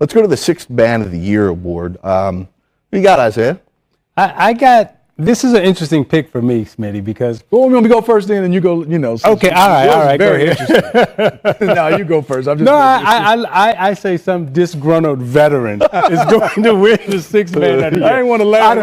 Let's go to the Sixth Man of the Year award. Who you got, Isiah? I got. This is an interesting pick for me, Smitty, because. Well, let me go first, then, and you go. Okay, all right. Very interesting. No, you go first. I say some disgruntled veteran is going to win the Sixth Man of the Year. I didn't want to laugh.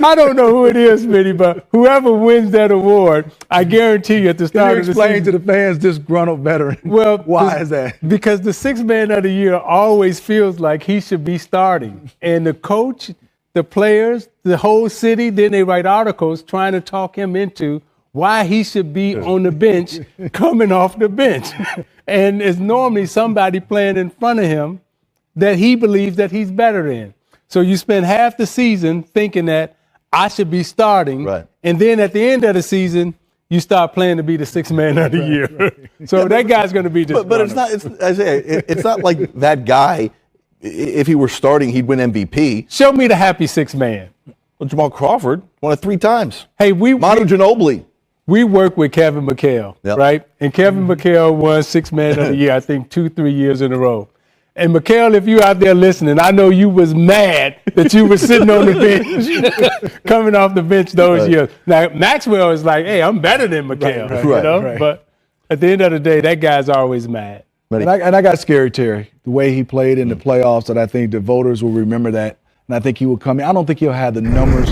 I don't know who it is, Smitty, but whoever wins that award, I guarantee you at the start of the season. Explain to the fans disgruntled veteran. Well, why is that? Because the Sixth Man of the Year always feels like he should be starting, and the coach, the players, the whole city, then they write articles trying to talk him into why he should be on the bench, coming off the bench. And it's normally somebody playing in front of him that he believes that he's better than. So you spend half the season thinking that I should be starting, right. And then at the end of the season, you start playing to be the Sixth Man of the Year. So that guy's going to be just. But it's not like that guy. If he were starting, he'd win MVP. Show me the happy sixth man. Well, Jamal Crawford won it 3 times. Hey, Manu Ginobili. We work with Kevin McHale, right? And Kevin McHale won Sixth Man of the Year, I think 2-3 years in a row. And McHale, if you're out there listening, I know you was mad that you were sitting on the bench, coming off the bench those years. Now, Maxwell is like, hey, I'm better than McHale, right. But at the end of the day, that guy's always mad. And I got Scary Terry, the way he played in the playoffs, and I think the voters will remember that. And I think he will come in. I don't think he'll have the numbers,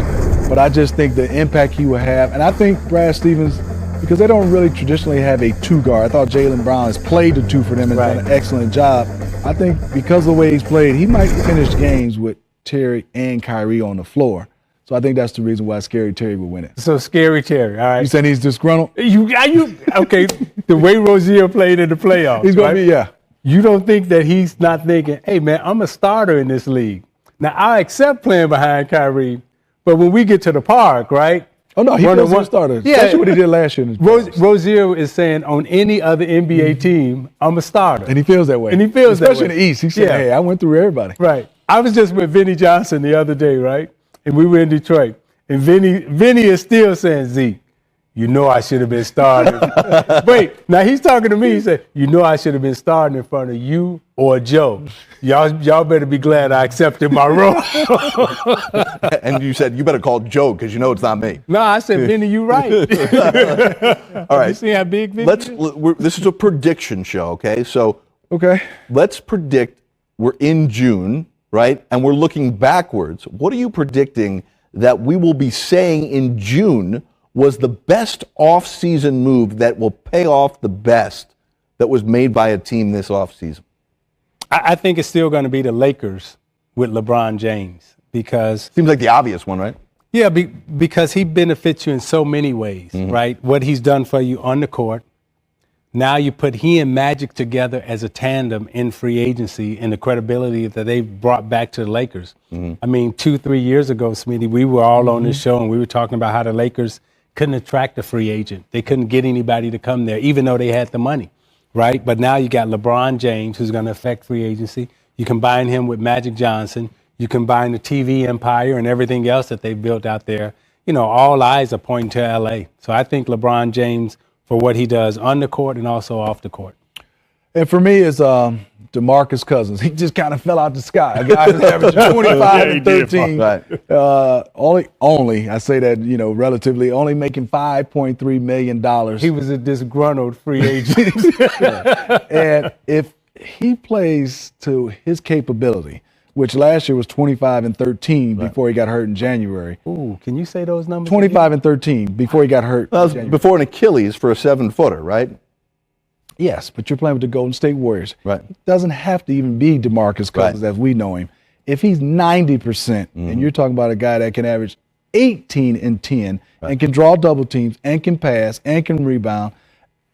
but I just think the impact he will have. And I think Brad Stevens, because they don't really traditionally have a two guard. I thought Jaylen Brown has played the two for them and done an excellent job. I think because of the way he's played, he might finish games with Terry and Kyrie on the floor. So I think that's the reason why Scary Terry will win it. So Scary Terry, all right. You saying he's disgruntled? Okay, the way Rozier played in the playoffs. He's going to be, yeah. You don't think that he's not thinking, hey, man, I'm a starter in this league. Now, I accept playing behind Kyrie, but when we get to the park, right? Oh, no, he was a starter. Yeah. Especially what he did last year. Rozier is saying on any other NBA team, I'm a starter. And he feels that way. Especially in the East. He said, hey, I went through everybody. Right. I was just with Vinny Johnson the other day, right? And we were in Detroit. And Vinny is still saying, Zeke, you know I should have been starting. Wait, now he's talking to me. He said, you know I should have been starting in front of you or Joe. Y'all better be glad I accepted my role. And you said, you better call Joe because you know it's not me. No, I said, Vinny, you right. All right. You see how big Vinny is? This is a prediction show, okay? So let's predict we're in June, right? And we're looking backwards. What are you predicting that we will be saying in June was the best offseason move that will pay off the best that was made by a team this offseason? I think it's still going to be the Lakers with LeBron James because... Seems like the obvious one, right? Yeah, because he benefits you in so many ways, right? What he's done for you on the court. Now you put he and Magic together as a tandem in free agency and the credibility that they've brought back to the Lakers. I mean, 2-3 years ago, Smitty, we were all on this show and we were talking about how the Lakers couldn't attract a free agent. They couldn't get anybody to come there, even though they had the money, right? But now you got LeBron James, who's going to affect free agency. You combine him with Magic Johnson. You combine the TV empire and everything else that they've built out there. You know, all eyes are pointing to L.A. So I think LeBron James, for what he does on the court and also off the court. And for me, it's DeMarcus Cousins. He just kind of fell out the sky. A guy who's averaging 25 and 13. Right. Only, I say that, relatively, only making $5.3 million. He was a disgruntled free agent. And if he plays to his capability, which last year was 25 and 13 before he got hurt in January. Ooh, can you say those numbers? 25 and 13 before he got hurt. That was before an Achilles for a 7-footer, right? Yes, but you're playing with the Golden State Warriors. Right. It doesn't have to even be DeMarcus Cousins as we know him. If he's 90%, and you're talking about a guy that can average 18 and 10 and can draw double teams and can pass and can rebound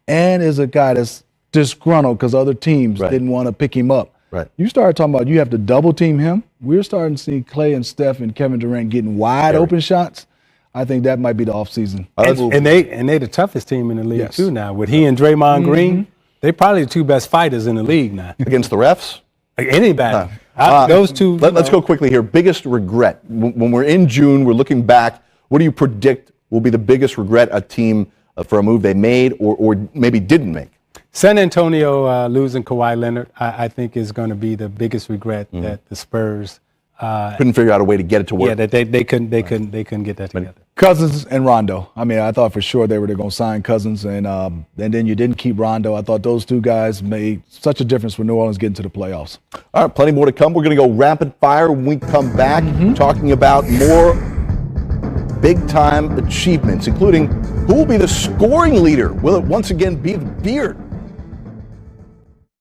and is a guy that's disgruntled because other teams didn't want to pick him up. Right. You start talking about you have to double team him. We're starting to see Clay and Steph and Kevin Durant getting wide open shots. I think that might be the offseason. And they the toughest team in the league too now. With he and Draymond Green, they probably the two best fighters in the league now. Against the refs? Like anybody. Those two. Let's go quickly here. Biggest regret. When we're in June, we're looking back. What do you predict will be the biggest regret a team for a move they made or maybe didn't make? San Antonio losing Kawhi Leonard, I think, is going to be the biggest regret that the Spurs couldn't figure out a way to get it to work. Yeah, that they couldn't get that together. Cousins and Rondo. I mean, I thought for sure they were going to sign Cousins, and then you didn't keep Rondo. I thought those two guys made such a difference for New Orleans getting to the playoffs. All right, plenty more to come. We're going to go rapid fire when we come back, talking about more big-time achievements, including who will be the scoring leader. Will it once again be the Beard?